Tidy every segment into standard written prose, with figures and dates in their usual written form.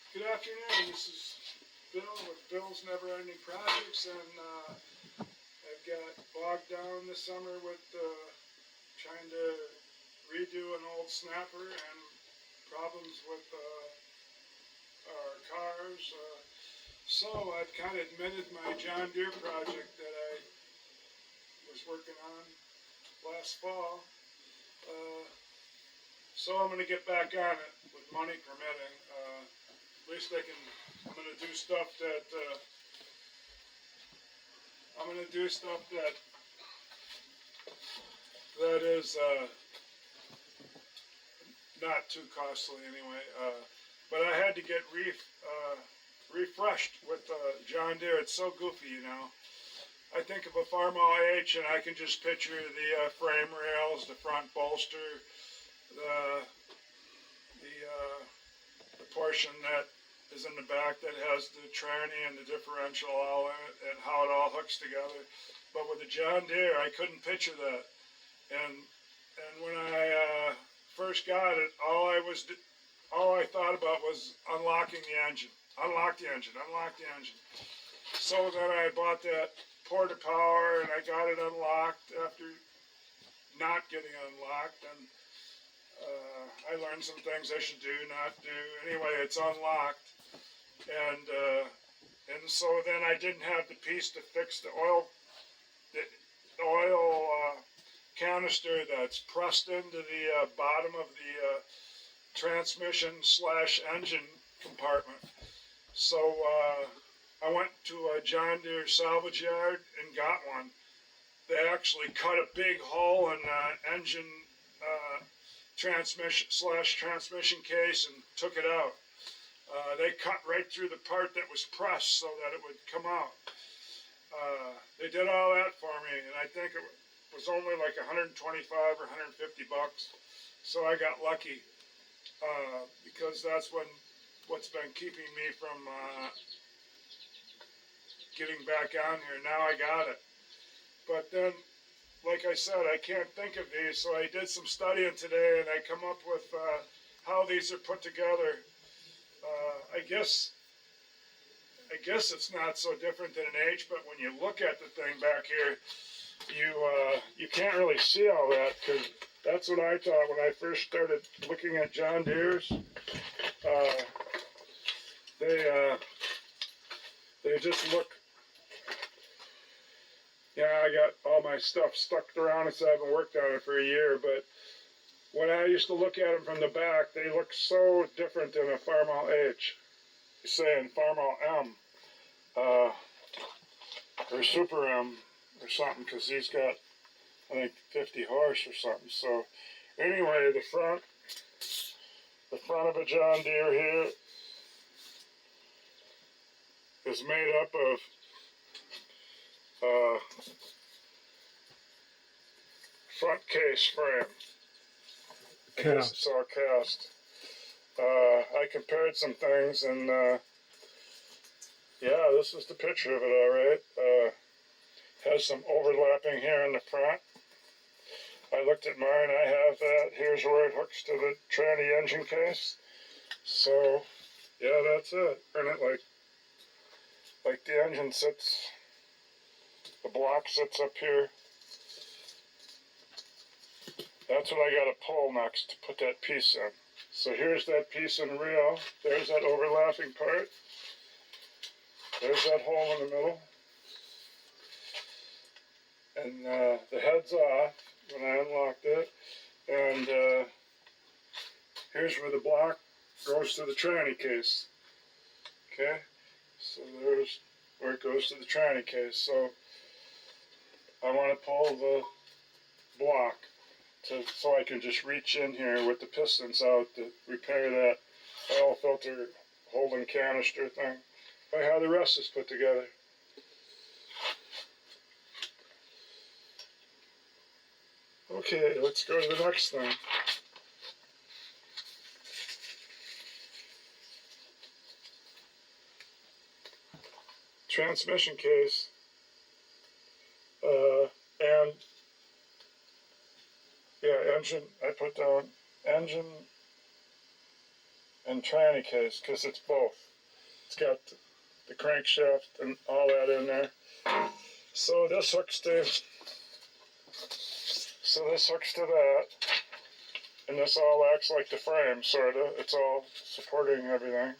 Good afternoon. This is Bill with Bill's Never Ending Projects, and I've got bogged down this summer with trying to redo an old snapper and problems with our cars. So I've kind of admitted my John Deere project that I was working on last fall. So I'm going to get back on it with money permitting. At least I'm going to do stuff that, that is not too costly anyway. But I had to get refreshed with John Deere. It's so goofy, you know. I think of a Farmall H and I can just picture the frame rails, the front bolster, the portion that is in the back that has the tranny and the differential all in it and how it all hooks together. But with the John Deere, I couldn't picture that. And when I first got it, all I thought about was unlocking the engine. Unlock the engine. So then I bought that porta power and I got it unlocked after not getting unlocked, and I learned some things I should do, not do. Anyway, it's unlocked, and so then I didn't have the piece to fix the oil canister that's pressed into the bottom of the transmission / engine compartment. So I went to a John Deere salvage yard and got one. They actually cut a big hole in the engine transmission / transmission case and took it out. They cut right through the part that was pressed so that it would come out. They did all that for me, and I think it was only like 125 or 150 bucks. So I got lucky because that's what's been keeping me from getting back on here. Now I got it. But then, like I said, I can't think of these, so I did some studying today, and I come up with how these are put together. I guess it's not so different than an H, but when you look at the thing back here, you can't really see all that, because that's what I thought when I first started looking at John Deere's. They just look. Yeah, I got all my stuff stuck around it, so I haven't worked on it for a year. But when I used to look at them from the back, they look so different than a Farmall H. Saying Farmall M, or Super M, or something, because he's got, I think, 50 horse or something. So anyway, the front of a John Deere here is made up of front case frame. I guess it's all cast. I compared some things, and yeah, this is the picture of it, all right. Has some overlapping here in the front. I looked at mine, I have that. Here's where it hooks to the tranny engine case. So, yeah, that's it. And it like the engine sits, the block sits up here. That's what I got to pull next to put that piece in. So here's that piece in reel. There's that overlapping part. There's that hole in the middle. And the head's off when I unlocked it. And here's where the block goes to the tranny case. Okay? So there's where it goes to the tranny case. So I want to pull the block so I can just reach in here with the pistons out to repair that oil filter holding canister thing. By how the rest is put together. Okay, let's go to the next thing. Transmission case, and yeah, engine. I put down engine and tranny case, because it's both. It's got the crankshaft and all that in there. So this hooks to that, and this all acts like the frame, sorta. It's all supporting everything.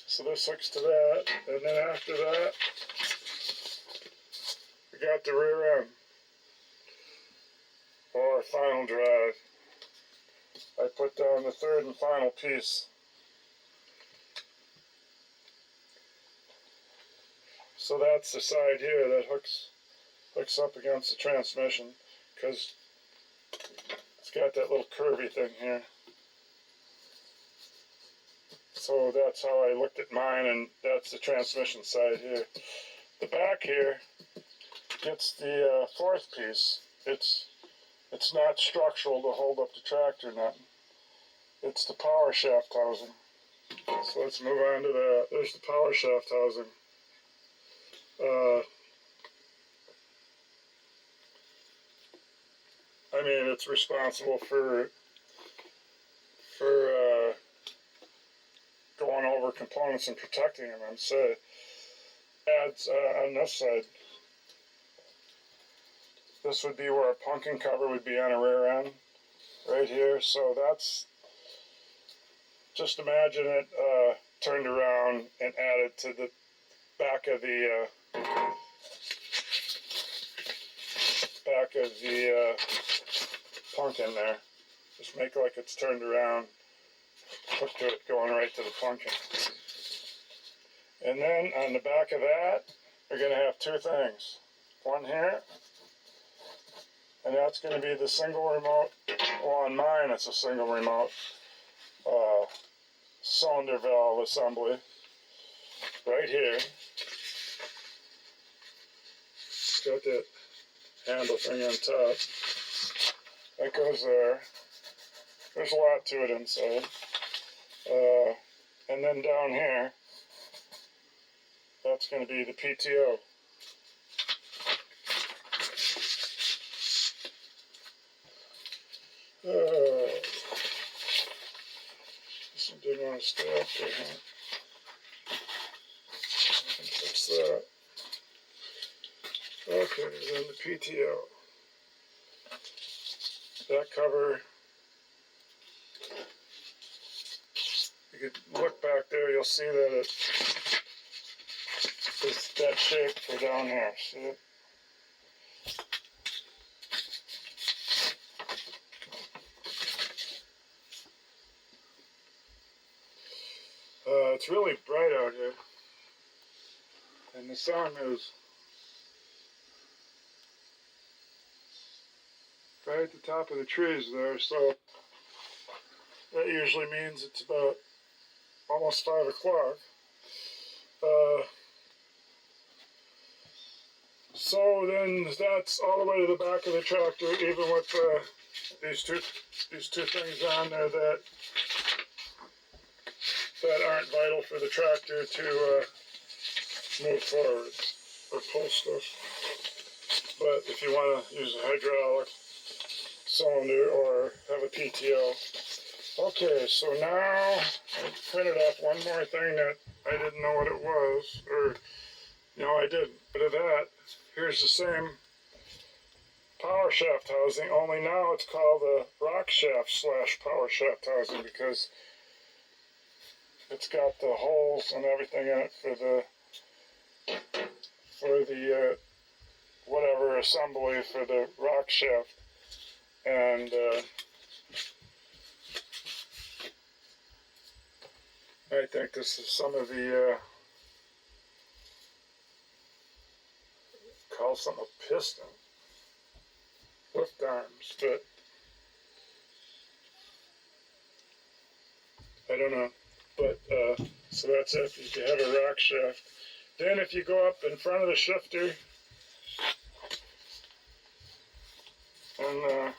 So this hooks to that, and then after that, we got the rear end, or final drive. I put down the third and final piece. So that's the side here that hooks up against the transmission, because it's got that little curvy thing here. So that's how I looked at mine, and that's the transmission side here. The back here gets the fourth piece. It's not structural to hold up the tractor, nothing. It's the power shaft housing. So let's move on to that. There's the power shaft housing. I mean, it's responsible for going over components and protecting them. So adds on this side. This would be where a pumpkin cover would be on a rear end, right here. So that's, just imagine it turned around and added to the back of the pumpkin there. Just make it like it's turned around, hook to it going right to the pumpkin. And then on the back of that, we're going to have two things. One here, and that's going to be the single remote. Well, on mine it's a single remote cylinder valve assembly right here. It's got that handle thing on top. That goes there. There's a lot to it inside. And then down here, that's going to be the PTO. This one didn't want to stay up there, huh? I can fix that. Okay, then the PTO. That cover, you could look back there, you'll see that it's that shape for down here. See it? It's really bright out here, and the sun is right at the top of the trees there, so that usually means it's about almost 5 o'clock. So then that's all the way to the back of the tractor, even with these two things on there that aren't vital for the tractor to move forward or pull stuff. But if you want to use a hydraulic cylinder or have a PTO. Okay, so now I printed off one more thing that I didn't know what it was, or no, I didn't. But of that, here's the same power shaft housing, only now it's called a rock shaft / power shaft housing, because it's got the holes and everything in it for the whatever assembly for the rock shaft. And I think this is some of the call something a piston, lift arms, but I don't know. But so that's it. You have a rock shaft. Then if you go up in front of the shifter and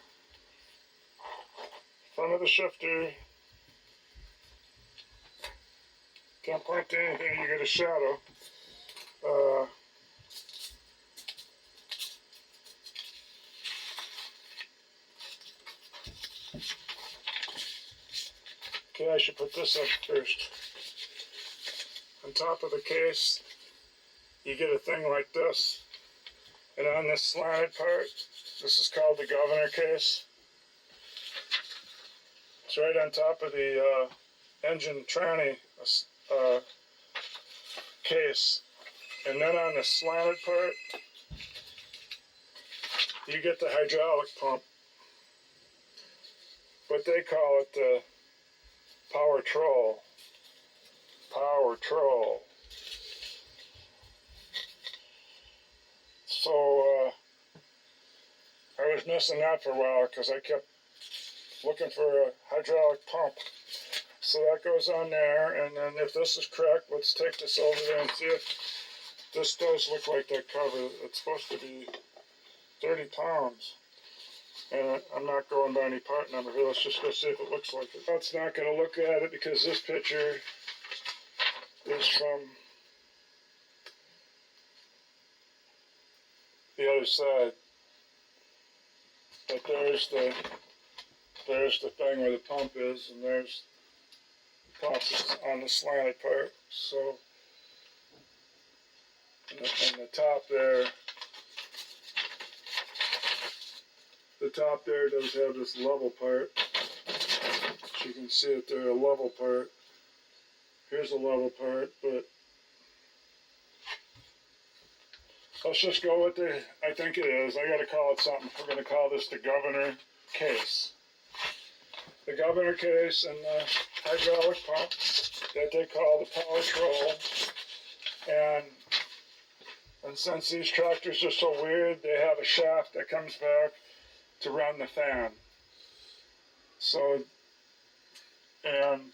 front of the shifter, can't point to anything, you get a shadow. Okay, I should put this up first. On top of the case, you get a thing like this. And on this slanted part, this is called the governor case. It's right on top of the engine tranny case. And then on the slanted part, you get the hydraulic pump. But they call it the power trol. Power trol. So I was missing that for a while because I kept looking for a hydraulic pump. So that goes on there, and then if this is correct, let's take this over there and see if this does look like that cover. It's supposed to be 30 pounds. And I'm not going by any part number here. Let's just go see if it looks like it. It's not going to look at it because this picture is from the other side. But there's the thing where the pump is, and there's the pump on the slanted part. So, and the top there, does have this level part. So you can see it there, a level part. Here's a level part, but let's just go with I think it is. I gotta call it something. We're gonna call this the governor case. The governor case and the hydraulic pump that they call the power trol. And since these tractors are so weird, they have a shaft that comes back to run the fan. So, and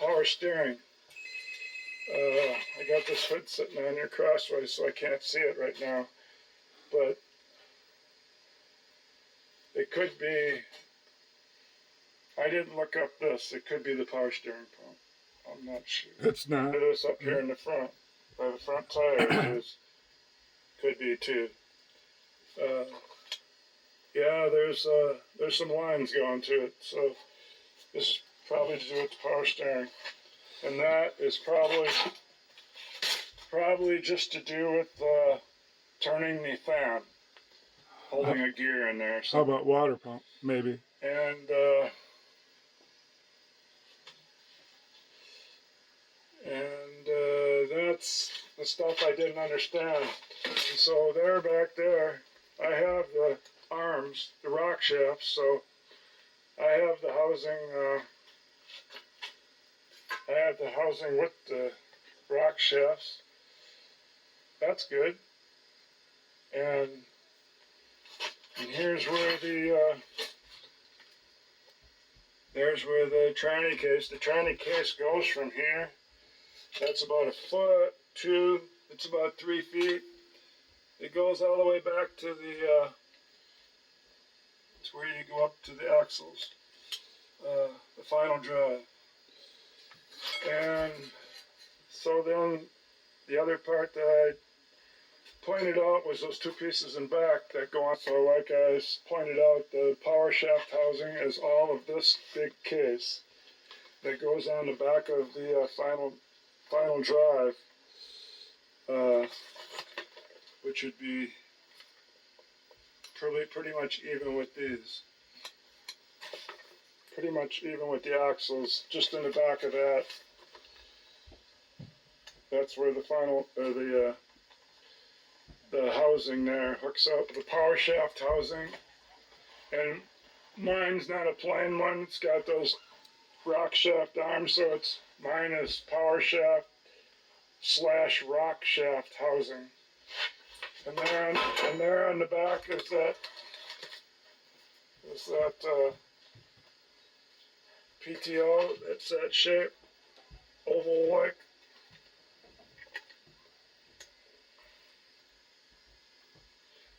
power steering. I got this hood sitting on here crossways, so I can't see it right now. But it could be, I didn't look up this, it could be the power steering pump. I'm not sure. It's not. It is up here in the front, by the front tire. It is. Could be too. Yeah, there's some lines going to it, so this is probably to do with the power steering. And that is probably just to do with turning the fan, holding a gear in there. How about water pump, maybe? And that's the stuff I didn't understand. And so there, back there, I have the arms, the rock shafts, so I have the housing with the rock shafts. That's good. And here's where there's where the tranny case goes from here. That's about a foot, it's about 3 feet. It goes all the way back to it's where you go up to the axles, the final drive. And so then the other part that I pointed out was those two pieces in back that go on. So like I pointed out, the power shaft housing is all of this big case that goes on the back of the final drive, which would be pretty much even with these. Pretty much even with the axles, just in the back of that. That's where the the housing there hooks up, the power shaft housing. And mine's not a plain one, it's got those rock shaft arms, so mine is power shaft / rock shaft housing. And there on the back is that PTO, it's that shape, oval-like.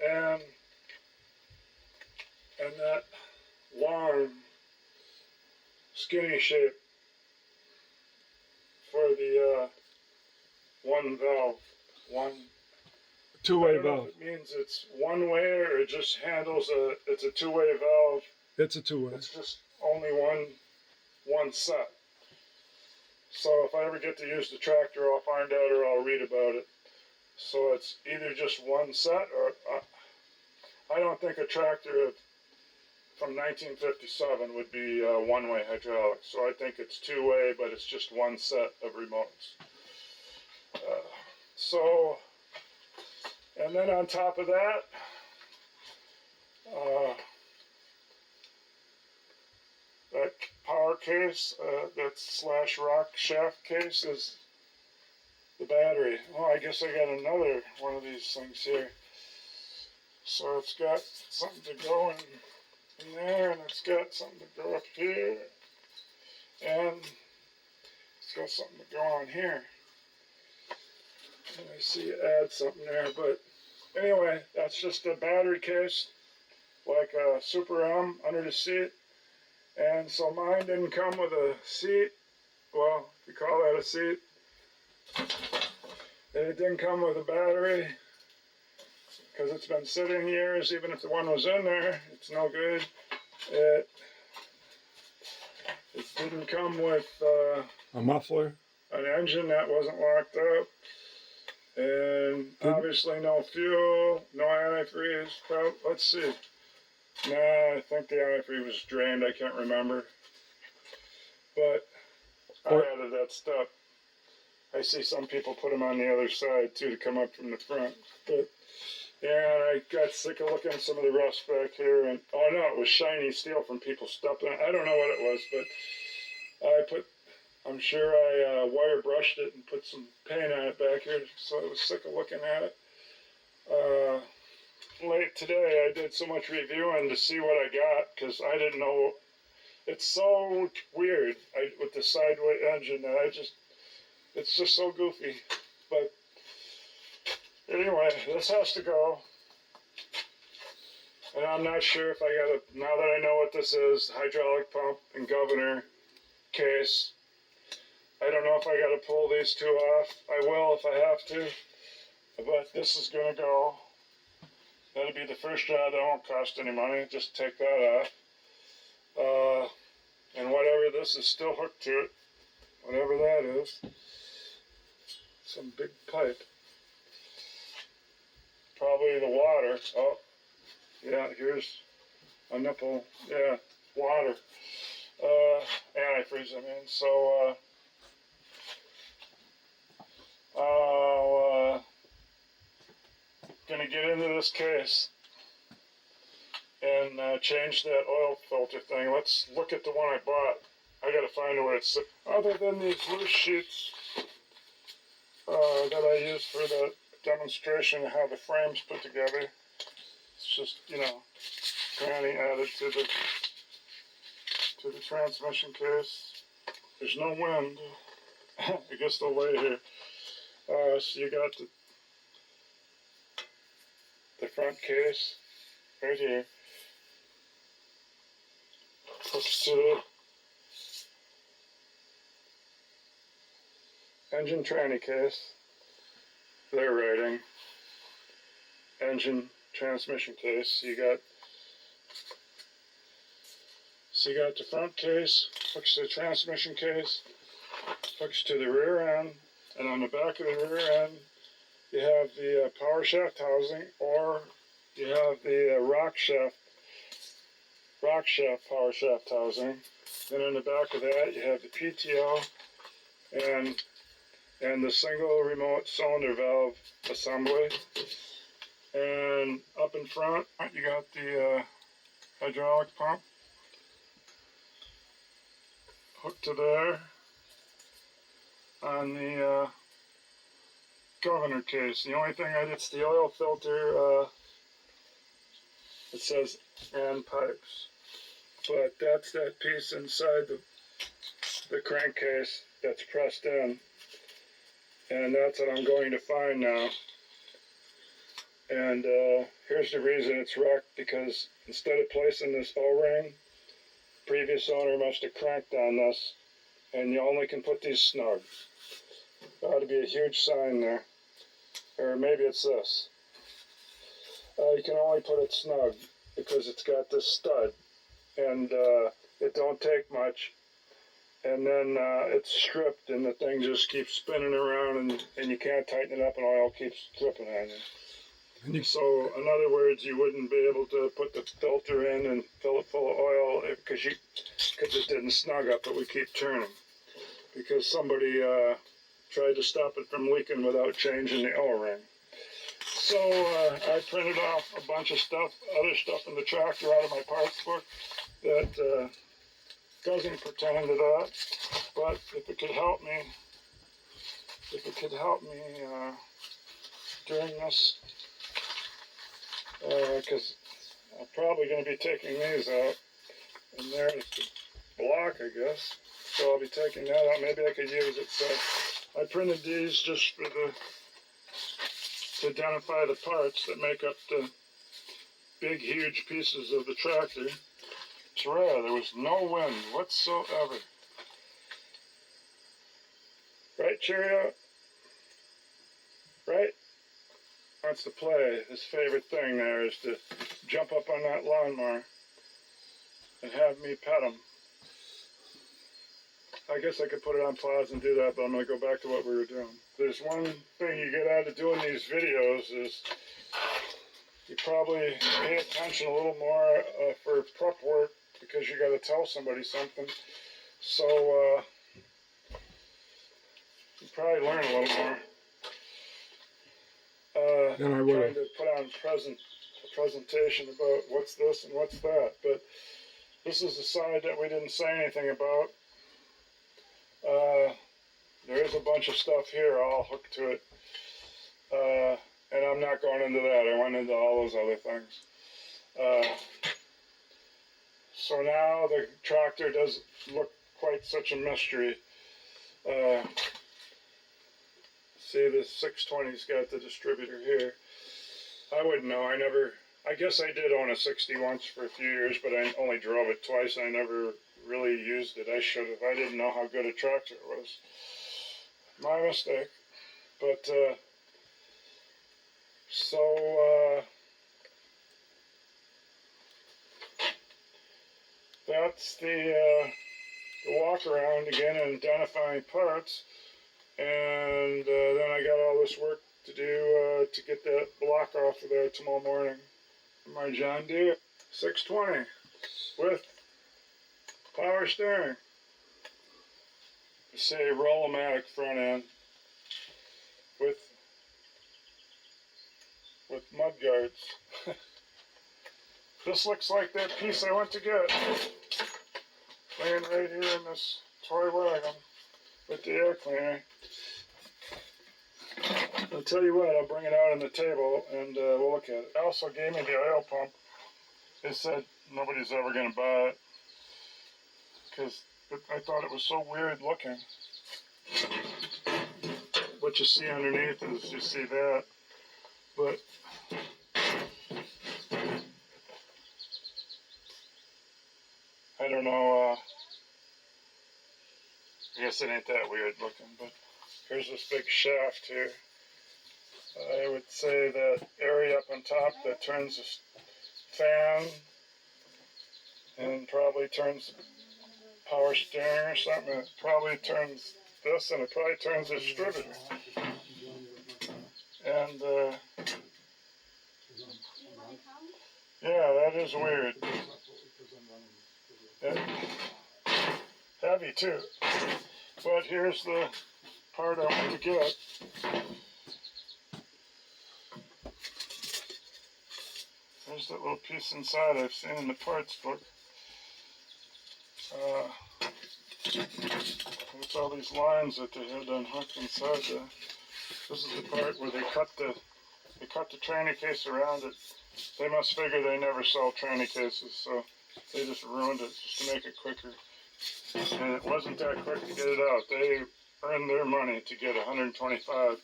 And that long, skinny shape for the one valve, I Two-way don't know valve. if it means it's one way or it just handles it's a two-way valve. It's a two-way. It's just only one set. So if I ever get to use the tractor, I'll find out or I'll read about it. So it's either just one set or I don't think a tractor from 1957 would be one-way hydraulic. So I think it's two-way, but it's just one set of remotes. And then on top of that, that power case, that slash rock shaft case is the battery. Oh, I guess I got another one of these things here. So it's got something to go in there, and it's got something to go up here, and it's got something to go on here. And I see you add something there, but anyway, that's just a battery case, like a Super M under the seat. And so mine didn't come with a seat. Well, if you call that a seat. And it didn't come with a battery because it's been sitting years. Even if the one was in there, it's no good. It didn't come with A muffler. an engine that wasn't locked up. And obviously no fuel, no antifreeze. Let's see. Nah, I think the antifreeze was drained. I can't remember. But I added that stuff. I see some people put them on the other side too to come up from the front. But yeah, I got sick of looking at some of the rust back here. And oh no, it was shiny steel from people stepping. I don't know what it was, but I'm sure I wire brushed it and put some paint on it back here, so I was sick of looking at it. Late today, I did so much reviewing to see what I got, because I didn't know. It's so weird with the sideway engine that it's just so goofy. But anyway, this has to go. And I'm not sure if I now that I know what this is, hydraulic pump and governor case, I don't know if I got to pull these two off. I will if I have to, but this is going to go. That'll be the first job that won't cost any money. Just take that off. And whatever this is still hooked to it, whatever that is, some big pipe. Probably the water. Oh, yeah, here's a nipple. Yeah, water. Antifreeze, I mean. So, gonna get into this case and change that oil filter thing. Let's look at the one I bought. I gotta find where it's, other than these loose sheets that I used for the demonstration of how the frame's put together. It's just, granny added to the transmission case. There's no wind. I guess they'll lay here. So you got the front case right here. Hooks to the engine tranny case. They're writing engine transmission case. So you got the front case, hooks to the transmission case, hooks to the rear end, and on the back of the rear end you have the power shaft housing, or you have the rock shaft power shaft housing. Then in the back of that you have the PTO and the single remote cylinder valve assembly. And up in front you got the hydraulic pump hooked to there on the governor case. The only thing it's the oil filter, it says and pipes, but that's that piece inside the crankcase that's pressed in, and that's what I'm going to find now. And here's the reason it's wrecked, because instead of placing this O-ring, previous owner must have cranked on this, and you only can put these snug. There ought to be a huge sign there. Or maybe it's this. you can only put it snug because it's got this stud, and it don't take much. And then it's stripped, and the thing just keeps spinning around, and you can't tighten it up, and oil keeps dripping on you. So, in other words, you wouldn't be able to put the filter in and fill it full of oil because it didn't snug up. It would keep turning because somebody tried to stop it from leaking without changing the O-ring. So I printed off a bunch of other stuff in the tractor out of my parts book that doesn't pertain to that. But if it could help me during this, because I'm probably going to be taking these out, and there's the block, I guess. So I'll be taking that out. Maybe I could use it. So I printed these just to identify the parts that make up the big, huge pieces of the tractor. It's rare. There was no wind whatsoever. Right, Cheerio? Right? Wants to play. His favorite thing there is to jump up on that lawnmower and have me pet him. I guess I could put it on pause and do that, but I'm going to go back to what we were doing. There's one thing you get out of doing these videos is you probably pay attention a little more for prep work because you got to tell somebody something. So you probably learn a little more. Trying to put on a presentation about what's this and what's that. But this is the side that we didn't say anything about. There is a bunch of stuff here all hooked to it. And I'm not going into that. I went into all those other things. So now the tractor doesn't look quite such a mystery. See, the 620's got the distributor here. I wouldn't know. I guess I did own a 60 once for a few years, but I only drove it twice. I never really used it. I should have. I didn't know how good a tractor it was. My mistake. But, that's the walk around again and identifying parts. And then I got all this work to do to get that block off of there tomorrow morning. My John Deere 620 with power steering. Say Roll-O-Matic front end with mud guards. This looks like that piece I went to get. Laying right here in this toy wagon with the air cleaner. I'll tell you what, I'll bring it out on the table and we'll look at it. They also gave me the oil pump. They said nobody's ever going to buy it because I thought it was so weird looking. What you see underneath is you see that, but I don't know. I guess it ain't that weird looking, but here's this big shaft here. I would say that area up on top that turns the fan and probably turns the power steering or something. It probably turns this and it probably turns the distributor. And yeah, that is weird. Heavy too. But here's the part I want to get. There's that little piece inside I've seen in the parts book. There's all these lines that they had unhooked inside there. This is the part where they cut the tranny case around it. They must figure they never sell tranny cases, so they just ruined it just to make it quicker. And it wasn't that quick to get it out. They earned their money to get 125.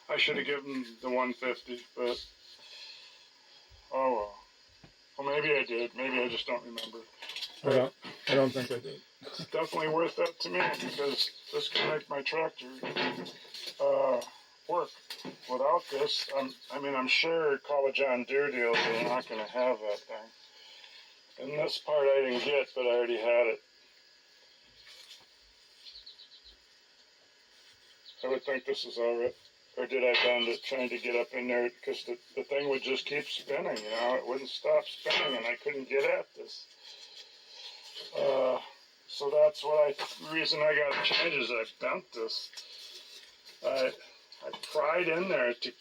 I should have given them the 150, but oh well. Well, maybe I did. Maybe I just don't remember. I don't think I did. It's definitely worth that to me because this can make my tractor work without this. I'm sure call a John Deere deal, they're not going to have that thing. And this part I didn't get, but I already had it. I would think this is all right. Or did I bend it trying to get up in there? Because the thing would just keep spinning, you know. It wouldn't stop spinning, and I couldn't get at this. So that's reason I got to change is I bent this. I pried in there to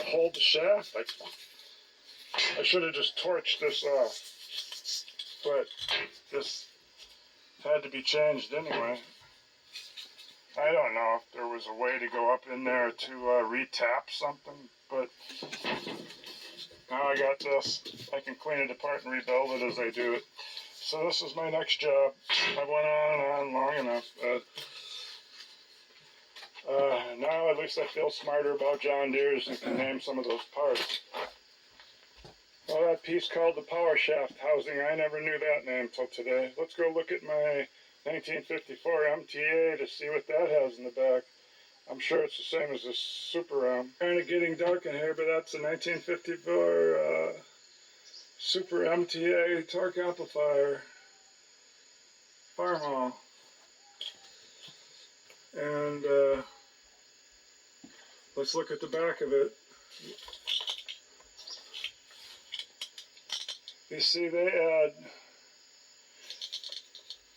hold the shaft. I should have just torched this off, but this had to be changed anyway. I don't know if there was a way to go up in there to re-tap something, but now I got this. I can clean it apart and rebuild it as I do it. So this is my next job. I went on and on long enough. Now at least I feel smarter about John Deere's and can name some of those parts. Well, that piece called the power shaft housing, I never knew that name till today. Let's go look at my 1954 MTA to see what that has in the back. I'm sure it's the same as this Super Kind of getting dark in here, but that's a 1954 Super MTA torque amplifier. Farmall. And let's look at the back of it. You see, they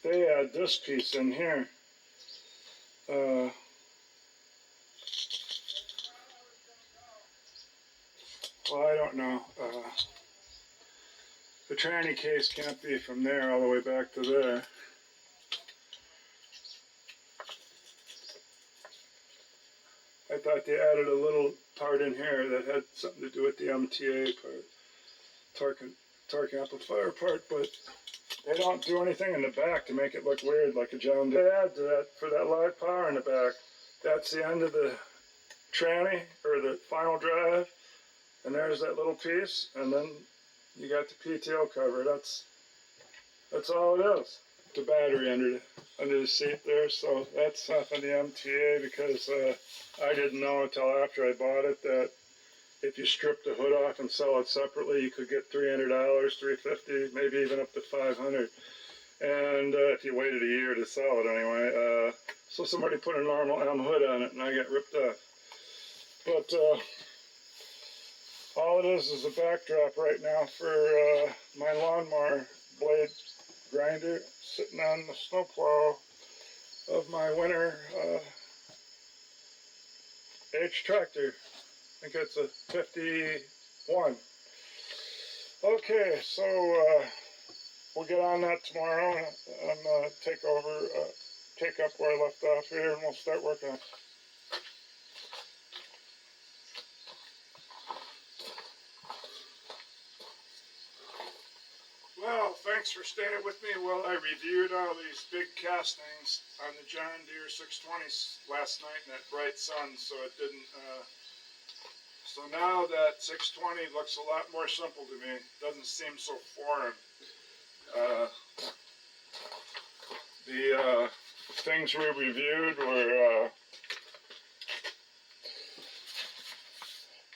add this piece in here. Well, I don't know. The tranny case can't be from there all the way back to there. I thought they added a little part in here that had something to do with the MTA part, torque amplifier part, but they don't do anything in the back to make it look weird like a John Deere. They add to that for that live power in the back. That's the end of the tranny, or the final drive, and there's that little piece, and then you got the PTO cover. That's all it is. The battery under the seat there, so that's off on the MTA because I didn't know until after I bought it that if you strip the hood off and sell it separately, you could get $300, $350, maybe even up to $500. And if you waited a year to sell it anyway. So somebody put a normal M hood on it and I got ripped off. But all it is a backdrop right now for my lawnmower blade grinder sitting on the snowplow of my winter H tractor. I think it's a 51. Okay, so we'll get on that tomorrow and take up where I left off here, and we'll start working on it. Well, thanks for staying with me while I reviewed all these big castings on the John Deere 620 last night in that bright sun, so it didn't. So now that 620 looks a lot more simple to me. Doesn't seem so foreign. The things we reviewed were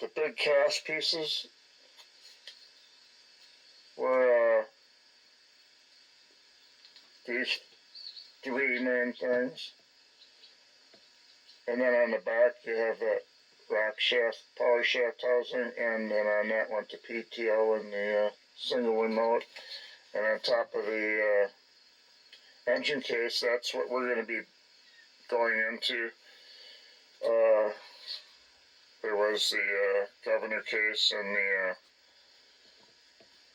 the big cast pieces were these three main things. And then on the back you have that rack shaft, power shaft housing, and then on that one the PTO and the single remote. And on top of the engine case, that's what we're going to be going into. There was the governor case and the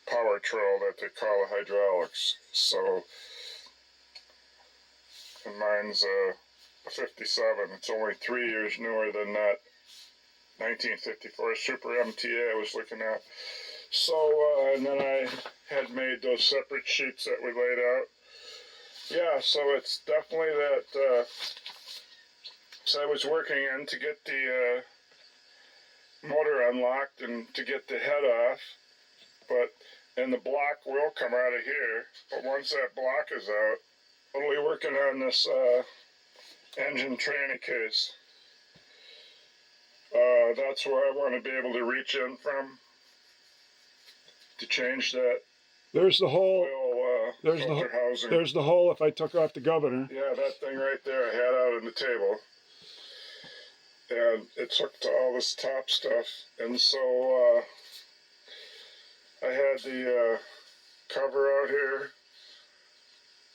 power trol that they call the hydraulics. So, and mine's a 57. It's only 3 years newer than that 1954 Super MTA I was looking at. So, and then I had made those separate sheets that we laid out. Yeah, so it's definitely that, so I was working in to get the motor unlocked and to get the head off, and the block will come out of here, but once that block is out, I'll be working on this engine tranny case. That's where I want to be able to reach in from to change that There's the hole. oil filter housing. There's the hole if I took off the governor. Yeah, that thing right there I had out on the table. And it's hooked to all this top stuff. And so I had the cover out here.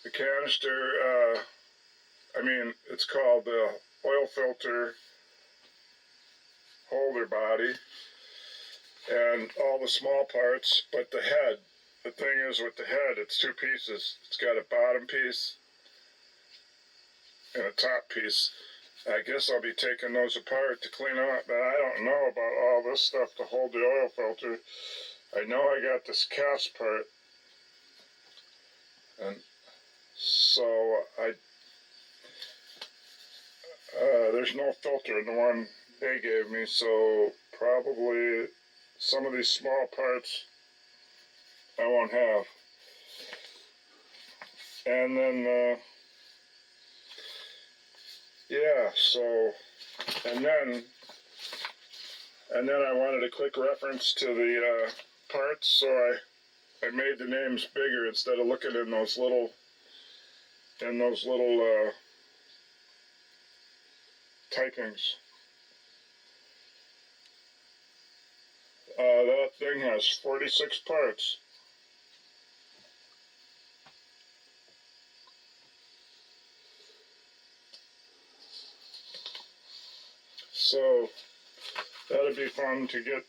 The canister, it's called the oil filter holder body. And all the small parts, but the head. The thing is with the head, it's two pieces. It's got a bottom piece and a top piece. I guess I'll be taking those apart to clean out, but I don't know about all this stuff to hold the oil filter. I know I got this cast part, and so there's no filter in the one they gave me, so probably some of these small parts I won't have. And then, yeah, so, and then I wanted a quick reference to the parts, so I made the names bigger instead of looking in those little typings. That thing has 46 parts. So that'd be fun to get.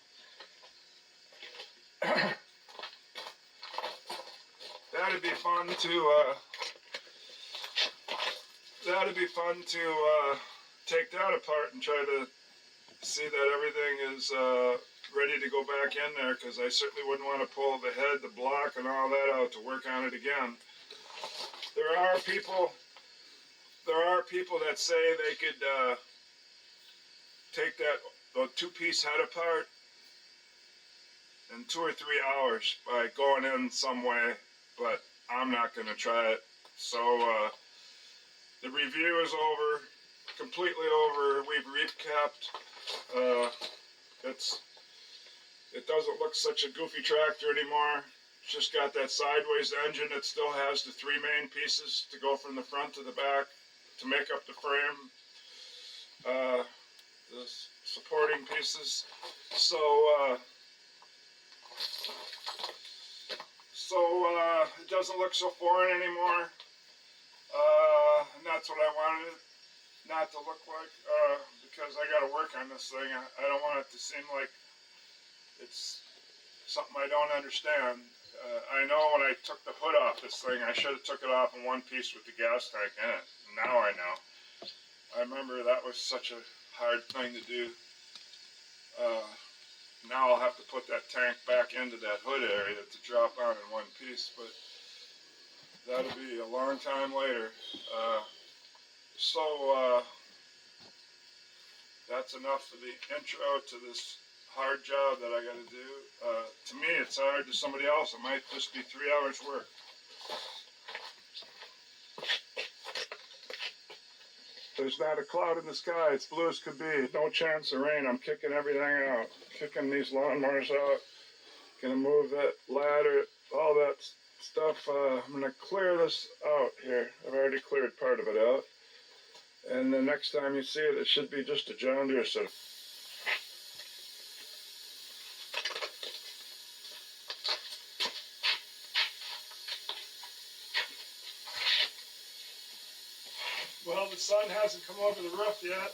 That'd be fun to take that apart and try to see that everything is ready to go back in there, because I certainly wouldn't want to pull the head, the block, and all that out to work on it again. There are people that say they could take the two-piece head apart in 2 or 3 hours by going in some way, but I'm not going to try it. So the review is over, completely over. We've recapped. It doesn't look such a goofy tractor anymore. It's just got that sideways engine. It still has the 3 main pieces to go from the front to the back to make up the frame. The supporting pieces. So it doesn't look so foreign anymore. And that's what I wanted it not to look like, because I got to work on this thing. I don't want it to seem like it's something I don't understand. I know when I took the hood off this thing, I should have took it off in one piece with the gas tank in it. Now I know. I remember that was such a hard thing to do. Now I'll have to put that tank back into that hood area to drop on in one piece, but that'll be a long time later. So that's enough for the intro to this hard job that I got to do. To me, it's hard. To somebody else, it might just be 3 hours work. There's not a cloud in the sky. It's blue as could be. No chance of rain. I'm kicking everything out. Kicking these lawnmowers out. Gonna move that ladder, all that stuff. I'm gonna clear this out here. I've already cleared part of it out. And the next time you see it, it should be just a John Deere set. Well, the sun hasn't come over the roof yet,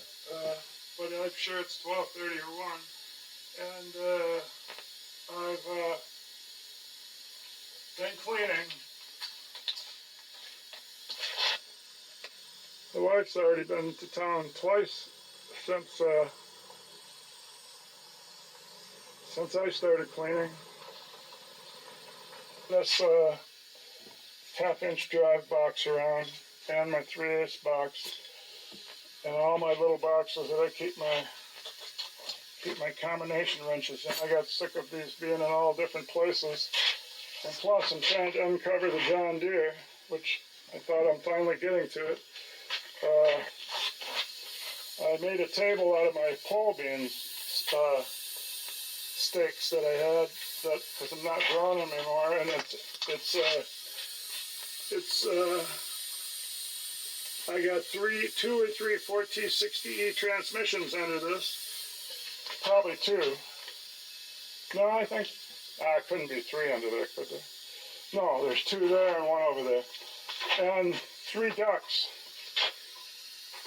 but I'm sure it's 12:30 or 1. And I've been cleaning. The wife's already been to town twice since I started cleaning. This half-inch drive box around, and my 3/8 box, and all my little boxes that I keep my combination wrenches in. I got sick of these being in all different places, and plus I'm trying to uncover the John Deere, which I thought I'm finally getting to it. I made a table out of my pole bean sticks that I had, that because I'm not drawing them anymore, and I got two or three 4T60E transmissions under this, probably two. No, I think it couldn't be three under there, could there? No, there's two there and one over there, and 3 ducks.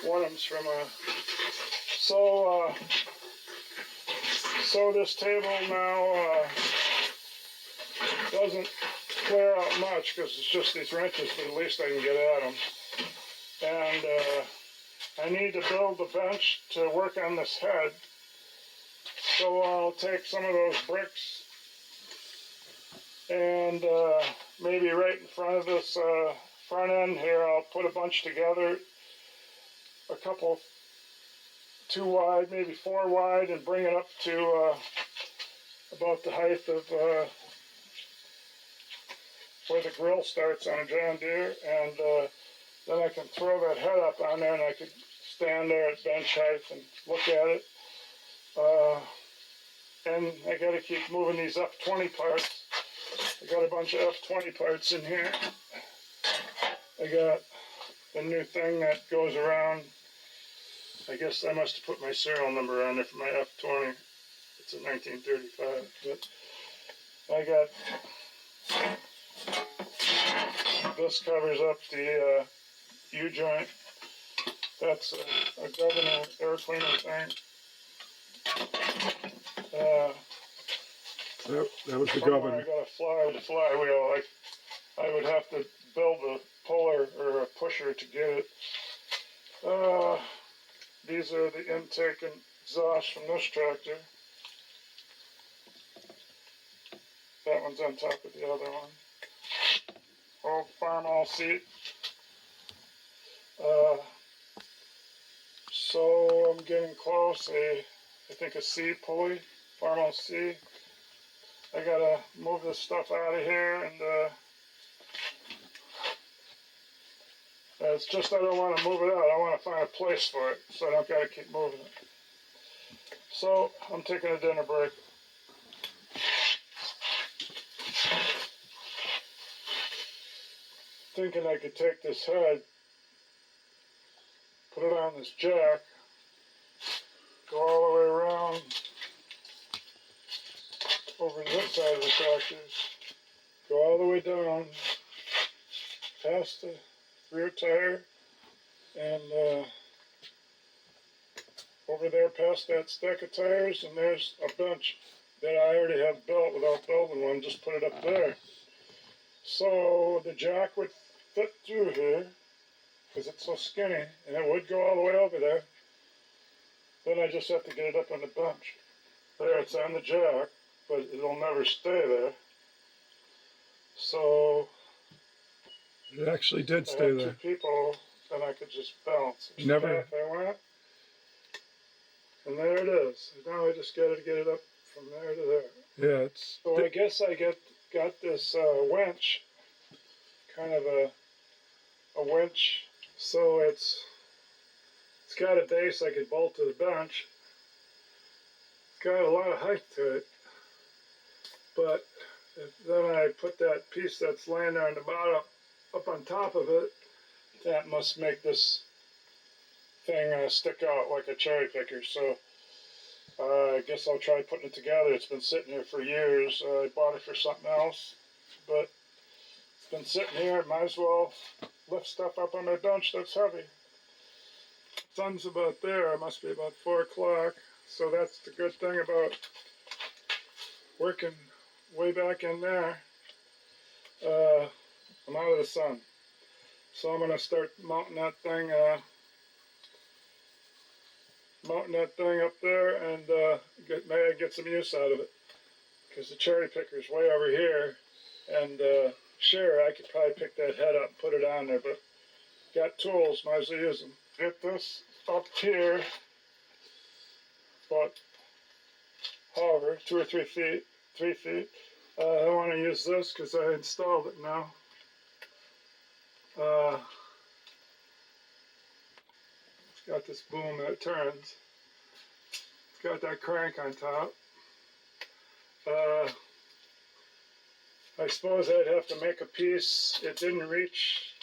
One of them's from a. So this table now doesn't clear out much because it's just these wrenches, but at least I can get at them. And I need to build a bench to work on this head. So I'll take some of those bricks and maybe right in front of this front end here, I'll put a bunch together, a couple 2 wide, maybe 4 wide, and bring it up to about the height of where the grill starts on a John Deere, and then I can throw that head up on there, and I could stand there at bench height and look at it. And I got to keep moving these F20 parts. I got a bunch of F20 parts in here. I got the new thing that goes around. I guess I must have put my serial number on there for my F20. It's a 1935. But I got, this covers up the U-joint. That's a governor air cleaner thing. That was the Somewhere governor. I got a flywheel. I would have to build a puller or a pusher to get it. These are the intake and exhaust from this tractor. That one's on top of the other one. Old Farmall seat. So I'm getting close. I think a C pulley, Farmall C. I gotta move this stuff out of here, and it's just I don't want to move it out. I want to find a place for it, so I don't gotta keep moving it. So I'm taking a dinner break. Thinking I could take this head, put it on this jack, go all the way around over to this side of the tractor, go all the way down past the rear tire, and over there past that stack of tires, and there's a bench that I already have built without building one, just put it up there. So the jack would fit through here, because it's so skinny, and it would go all the way over there. Then I just have to get it up on the bench. There, it's on the jack, but it'll never stay there. So It actually did I stay have 2 there. people, then I could just bounce. Never. If I want. And there it is. Now I just got to get it up from there to there. Yeah, it's. So I guess I got this winch, kind of a winch. So it's got a base I could bolt to the bench. It's got a lot of height to it. But then I put that piece that's laying there on the bottom up on top of it, that must make this thing stick out like a cherry picker. So I guess I'll try putting it together. It's been sitting here for years. I bought it for something else, but it's been sitting here. Might as well lift stuff up on my bench that's heavy. Sun's about there. It must be about 4 o'clock. So that's the good thing about working way back in there. I'm out of the sun. So I'm going to start mounting that thing up there, and maybe get some use out of it. Because the cherry picker's way over here, and sure, I could probably pick that head up and put it on there, but got tools, might as well use them. Get this up here, about, however, 2 or 3 feet, 3 feet. I want to use this because I installed it now. got this boom that turns. It's got that crank on top. I suppose I'd have to make a piece. It didn't reach.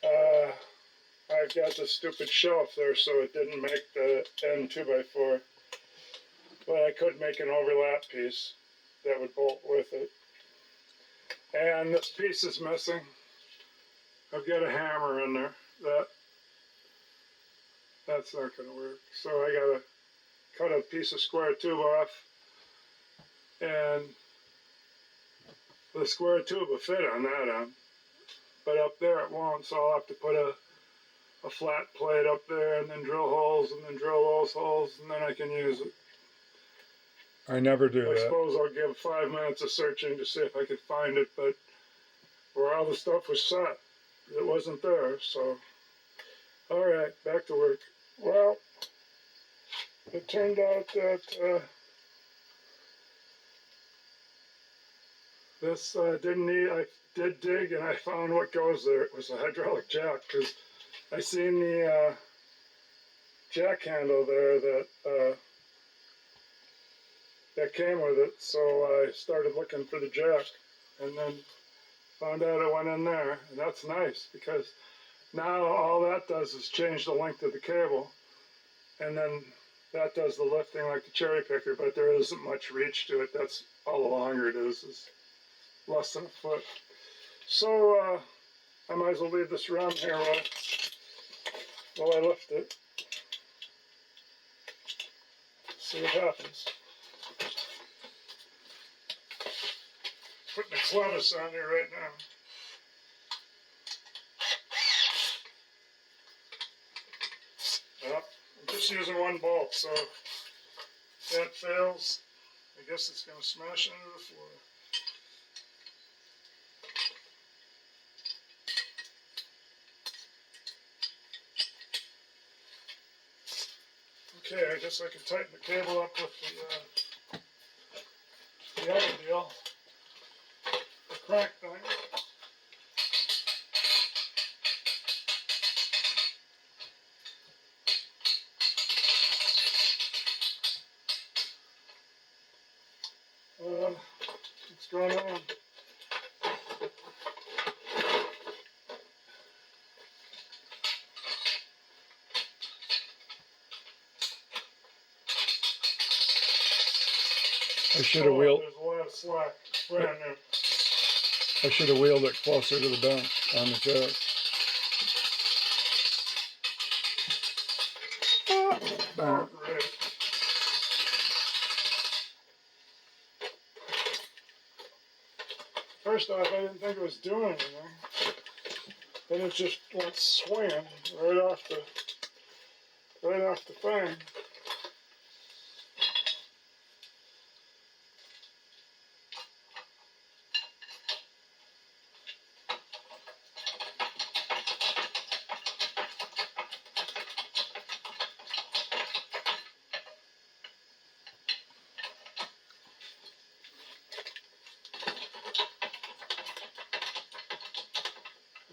I've got this stupid shelf there, so it didn't make the end 2x4. But I could make an overlap piece that would bolt with it. And this piece is missing. I've got a hammer in there. That's not going to work. So I got to cut a piece of square tube off, and the square tube will fit on that end, but up there it won't, so I'll have to put a flat plate up there and then drill holes and then drill those holes, and then I can use it. I never do I that. suppose I'll give 5 minutes of searching to see if I could find it, but where all the stuff was set, it wasn't there, so. All right, back to work. Well, it turned out that this didn't need, I did dig and I found what goes there. It was a hydraulic jack, because I seen the jack handle there that came with it, so I started looking for the jack and then found out it went in there, and that's nice because now all that does is change the length of the cable, and then that does the lifting like the cherry picker, but there isn't much reach to it. That's all the longer it is less than a foot. So I might as well leave this around here while I lift it. See what happens. Putting the clevis on here right now. Well, I'm just using one bolt, so if that fails, I guess it's going to smash into the floor. Okay, I guess I can tighten the cable up with the other deal, the crank thing. What's going on? I should have wheeled. There's a lot of slack. It's brand new. I should have wheeled it closer to the bench on the jack. Oh, great. First off, I didn't think it was doing anything. Then it just went swinging right off the thing.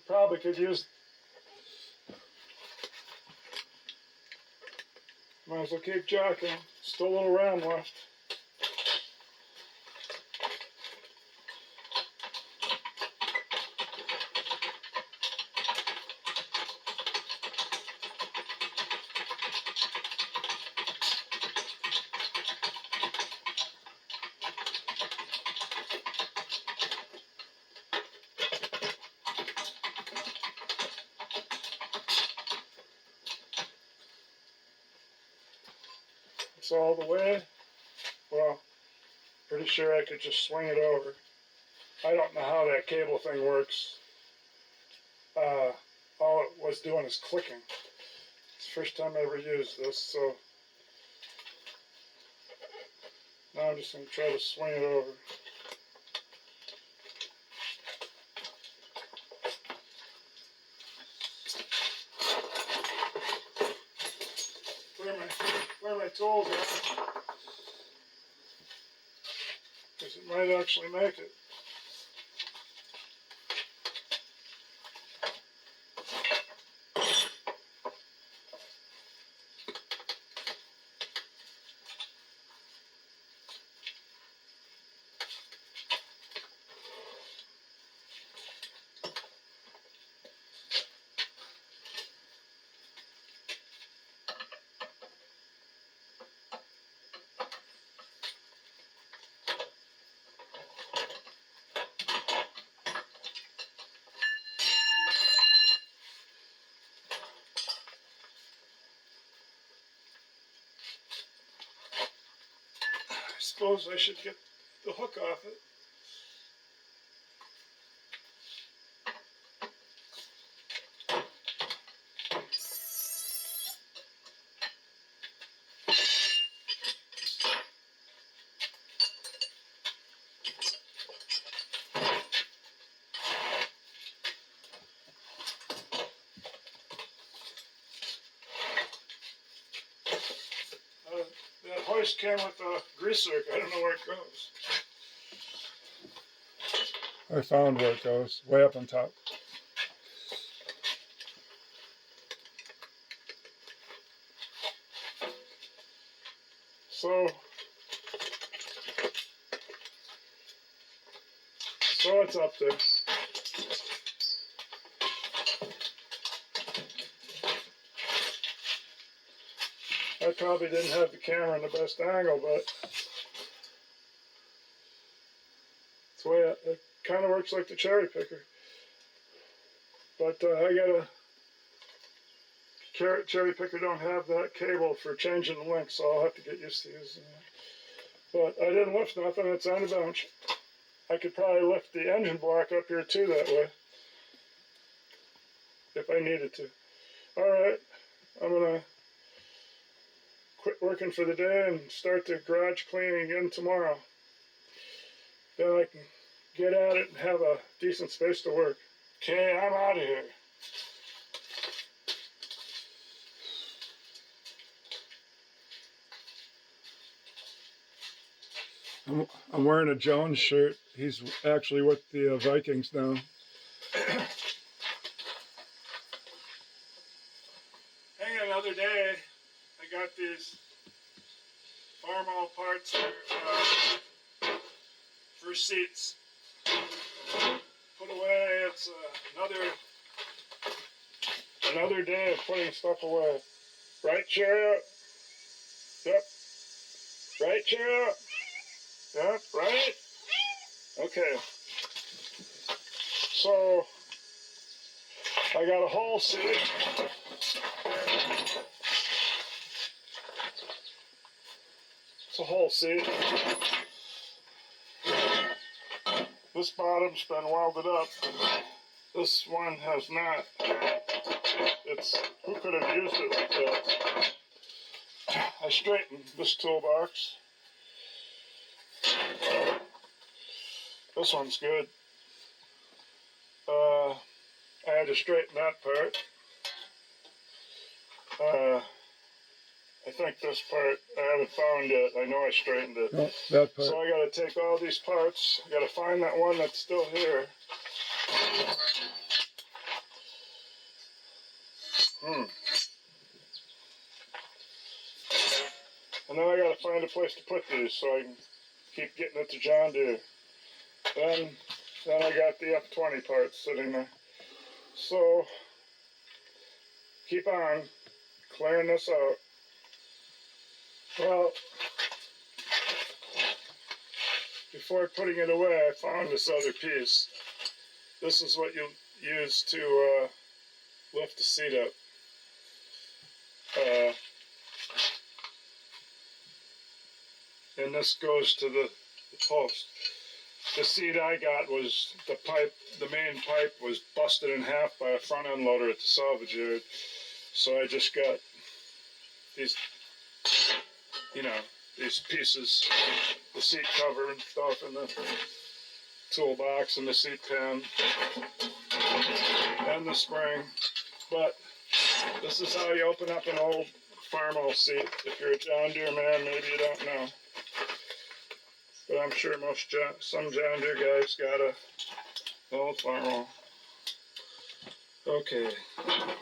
Probably could use, might as well keep jacking. Still a little round left. It's all the way. Well, pretty sure I could just swing it over. I don't know how that cable thing works. All it was doing is clicking. It's the first time I ever used this, so now I'm just going to try to swing it over. Where my tools are, because it might actually make it. suppose I should get the hook off it. That hoist came with a grease zerk. I don't know where it goes. I found where it goes, way up on top. So it's up there. I probably didn't have the camera in the best angle, but it's the way it kind of works like the cherry picker. But I got a cherry picker don't have that cable for changing the length, so I'll have to get used to using that. But I didn't lift nothing. It's on the bench. I could probably lift the engine block up here too that way if I needed to. All right, I'm gonna quit working for the day and start the garage cleaning again tomorrow. Then I can get at it and have a decent space to work. Okay, I'm out of here. I'm wearing a Jones shirt. He's actually with the Vikings now. Hang on, another day. I got these Farmall parts for seats. Put away. It's another day of putting stuff away. Right, Chariot? Yep. Right, Chariot? Yep, right? Okay. So, I got a whole seat. It's a whole seat. This bottom's been welded up. This one has not. Who could have used it like that? I straightened this toolbox. This one's good. I had to straighten that part. I think this part I haven't found yet. I know I straightened it. Oh, that part. So I got to take all these parts. I got to find that one that's still here. And then I got to find a place to put these so I can keep getting it to John Deere. Then I got the F20 parts sitting there. So keep on clearing this out. Well, before putting it away, I found this other piece. This is what you use to lift the seat up. And this goes to the post. The seat I got was the main pipe was busted in half by a front end loader at the salvage yard. So I just got these, these pieces, the seat cover and stuff, and the toolbox and the seat pan and the spring. But this is how you open up an old Farmall seat. If you're a John Deere man, maybe you don't know. But I'm sure some John Deere guys got an old Farmall. Okay,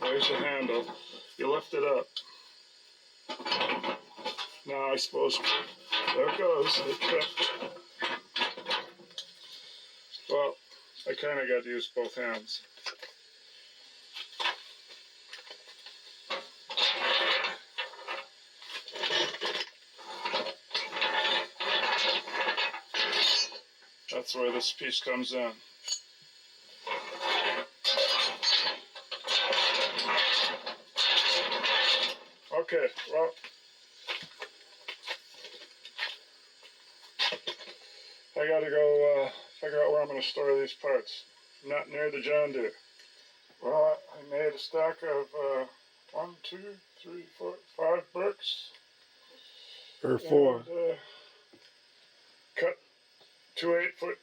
there's the handle. You lift it up. Now I suppose, there it goes. It tripped. Well, I kind of got to use both hands. That's where this piece comes in. Okay, well, I gotta go figure out where I'm gonna store these parts. Not near the John Deere. Well, I made a stack of 1, 2, 3, 4, 5 bricks. Or 4. And, cut 2 8-foot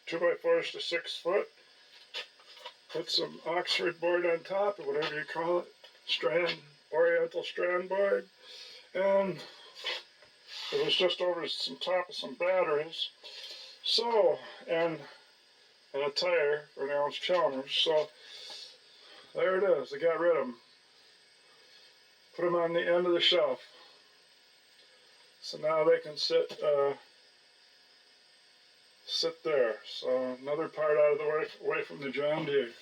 2x4s to 6 foot. Put some Oxford board on top, or whatever you call it. Oriental strand board. And it was just over some top of some batteries. So, and a tire for Alan's Chalmers. So, there it is. I got rid of them. Put them on the end of the shelf. So now they can sit there. So another part out of the way, away from the John Deere.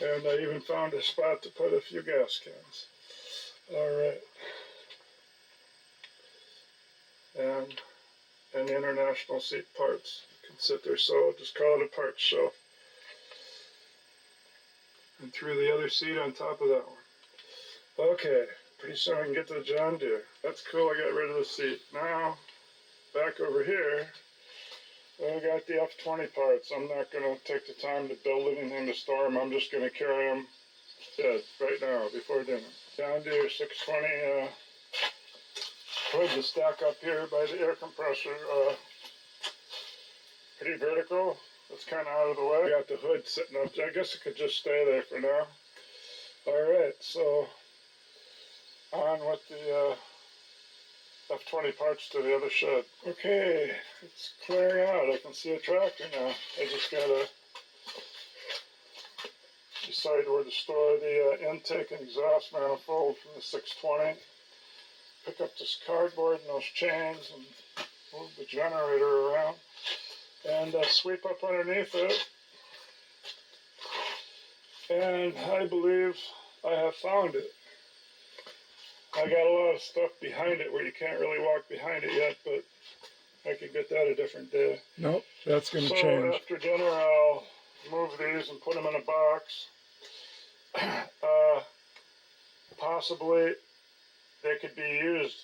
And I even found a spot to put a few gas cans. All right. And the international seat parts can sit there. So I'll just call it a parts shelf. And threw the other seat on top of that one. Okay, pretty soon I can get to the John Deere. That's cool, I got rid of the seat. Now, back over here, I got the F20 parts. I'm not going to take the time to build anything to store them. I'm just going to carry them dead right now before dinner. John Deere 620 hood to stack up here by the air compressor. Pretty vertical. It's kind of out of the way. I got the hood sitting up there. I guess it could just stay there for now. Alright, so on with the F20 parts to the other shed. Okay, it's clearing out. I can see a tractor now. I just gotta decide where to store the intake and exhaust manifold from the 620. Pick up this cardboard and those chains and move the generator around. And sweep up underneath it. And I believe I have found it. I got a lot of stuff behind it where you can't really walk behind it yet, but I could get that a different day. Nope, that's going to change. So after dinner, I'll move these and put them in a box. Possibly they could be used.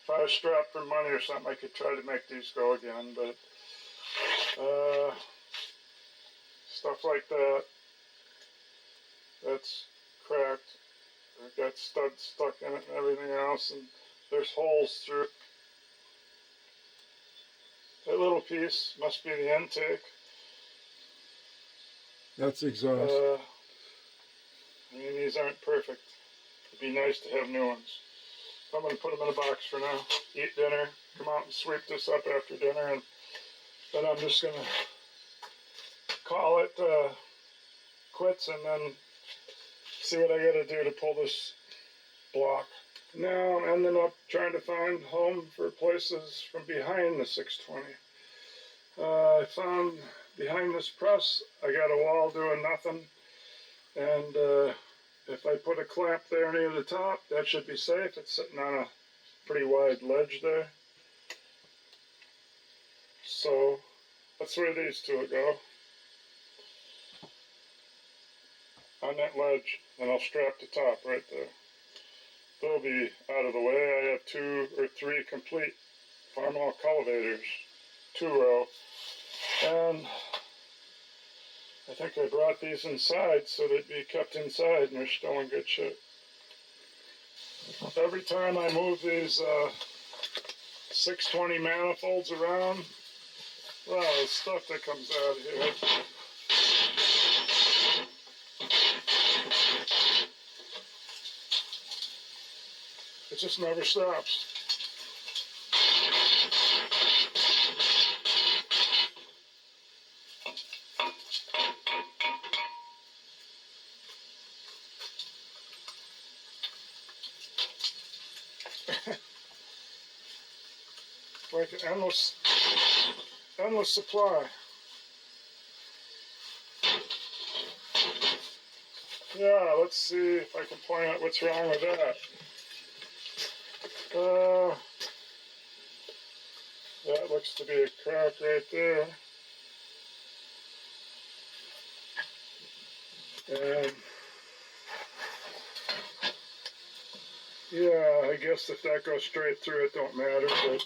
If I was strapped for money or something, I could try to make these go again, but stuff like that, that's cracked. I've got studs stuck in it and everything else, and there's holes through it. That little piece must be the intake. That's exhaust. I mean, these aren't perfect. It'd be nice to have new ones. I'm going to put them in a box for now. Eat dinner, come out and sweep this up after dinner, and then I'm just going to call it quits and then see what I got to do to pull this block. Now I'm ending up trying to find home for places from behind the 620. I found behind this press, I got a wall doing nothing, and if I put a clamp there near the top, that should be safe. It's sitting on a pretty wide ledge there. So that's where these two will go. On that ledge, and I'll strap the top right there. They'll be out of the way. I have 2 or 3 complete Farmall cultivators, 2-row. And I think I brought these inside so they'd be kept inside, and they're still in good shape. Every time I move these 620 manifolds around, wow, the stuff that comes out here. It just never stops. Like an endless supply. Yeah, let's see if I can point out what's wrong with that. That looks to be a crack right there. And Yeah, I guess if that goes straight through, it don't matter, but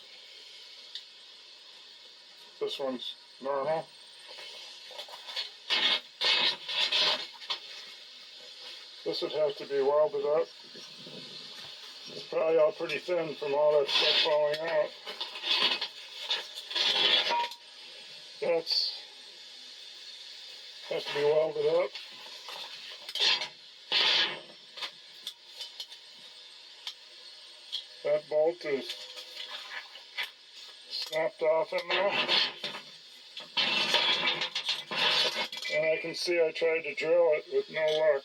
this one's normal. This would have to be welded up. It's probably all pretty thin from all that stuff falling out. That's has to be welded up. That bolt is snapped off in there. And I can see I tried to drill it with no luck.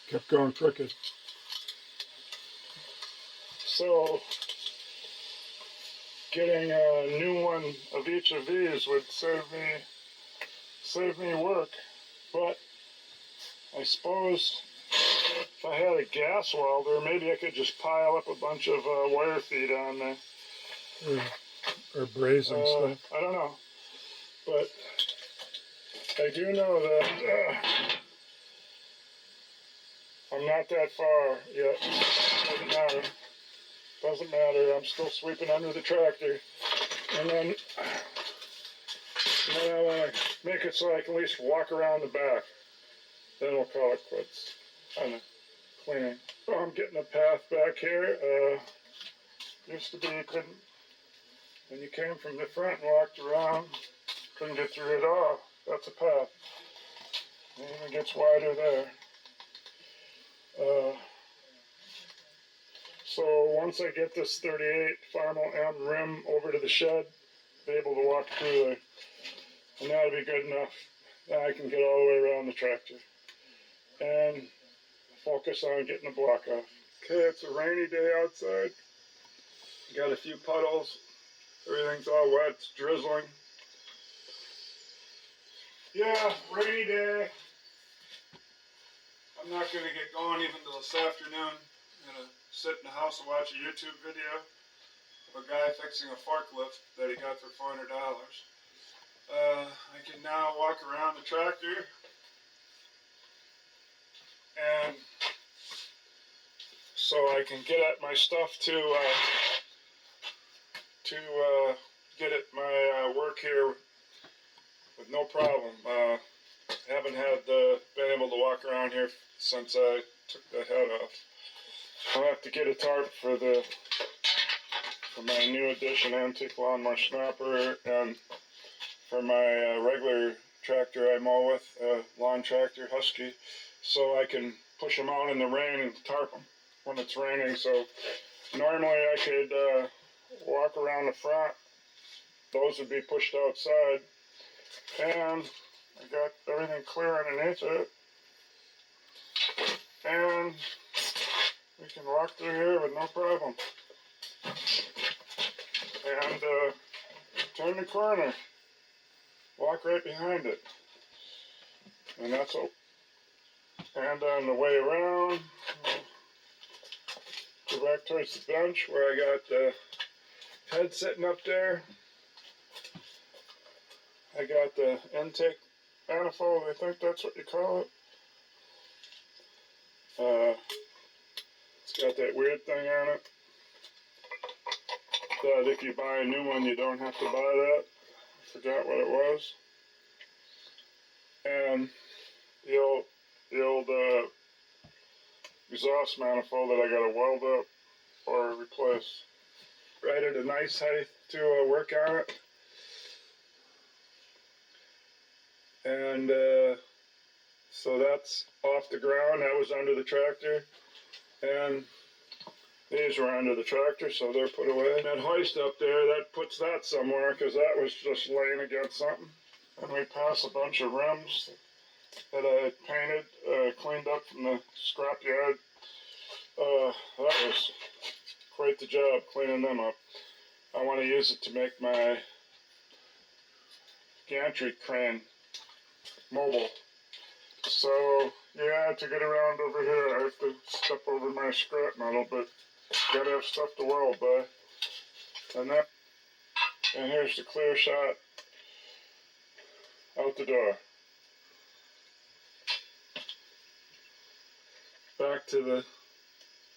Kept going crooked. So getting a new one of each of these would save me work. But I suppose if I had a gas welder, maybe I could just pile up a bunch of wire feed on there. Or brazing stuff. I don't know. But I do know that I'm not that far yet. Doesn't matter. Doesn't matter. I'm still sweeping under the tractor. And then I want to make it so I can at least walk around the back. Then we'll call it quits on the cleaning. So I'm getting a path back here. Used to be you couldn't, when you came from the front and walked around, couldn't get through it all. That's a path. It even gets wider there. So once I get this 38 Farmall M rim over to the shed, be able to walk through there. And that'll be good enough. Then I can get all the way around the tractor. And focus on getting the block off. Okay, it's a rainy day outside. Got a few puddles. Everything's all wet, it's drizzling. Yeah, rainy day. I'm not gonna get going even till this afternoon. I'm gonna sit in the house and watch a YouTube video of a guy fixing a forklift that he got for $400. I can now walk around the tractor and so I can get at my stuff to get at my work here with no problem. Haven't had been able to walk around here since I took the head off. I'll have to get a tarp for my new edition antique lawnmower snapper and for my regular tractor I mow with, lawn tractor Husky, so I can push them out in the rain and tarp them when it's raining. So normally I could walk around the front. Those would be pushed outside. And I got everything clear underneath it. And we can walk through here with no problem. And turn the corner. Walk right behind it. And that's all. And on the way around, go back towards the bench where I got the head sitting up there. I got the intake manifold, I think that's what you call it. It's got that weird thing on it that if you buy a new one you don't have to buy that. I forgot what it was. And the old exhaust manifold that I got to weld up or replace. Right at a nice height to work on it. And so that's off the ground. That was under the tractor. And these were under the tractor, so they're put away. That hoist up there, that puts that somewhere because that was just laying against something. And we pass a bunch of rims that I painted, cleaned up from the scrap yard. That was quite the job cleaning them up. I want to use it to make my gantry crane mobile. So yeah, to get around over here I have to step over my scrap metal, but gotta have stuff to weld by. And here's the clear shot out the door. Back to the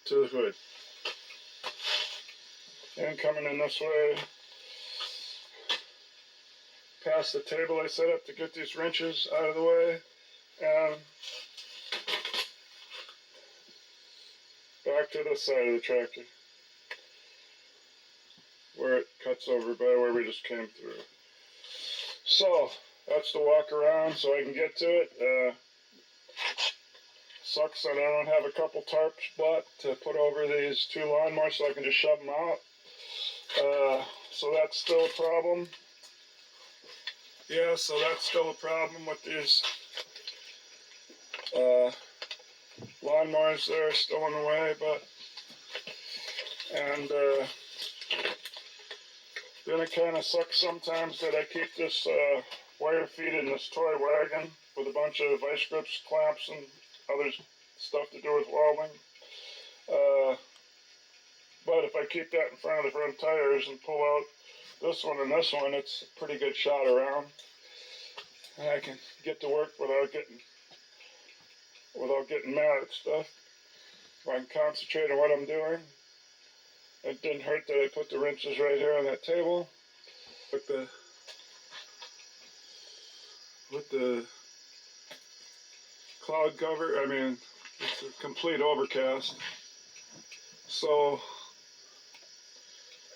to the hood. And coming in this way, past the table I set up to get these wrenches out of the way, and back to the side of the tractor, where it cuts over by where we just came through. So, that's the walk around so I can get to it. Sucks that I don't have a couple tarps but to put over these two lawnmowers so I can just shove them out. So that's still a problem. Yeah, so that's still a problem with these lawnmowers. They're still in the way, but and then it kind of sucks sometimes that I keep this wire feed in this toy wagon with a bunch of vice grips, clamps, and other stuff to do with welding. But if I keep that in front of the front tires and pull out this one and this one, it's a pretty good shot around. And I can get to work without getting mad at stuff. If I can concentrate on what I'm doing. It didn't hurt that I put the wrenches right here on that table. With the cloud cover, I mean, it's a complete overcast. So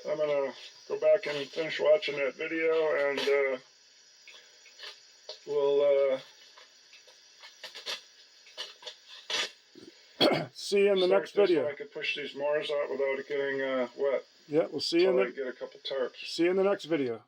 I'm gonna go back and finish watching that video, and we'll see you in the next video. I could push these mowers out without it getting wet. Yeah, we'll see you in So I the get a couple tarps. see you in the next video.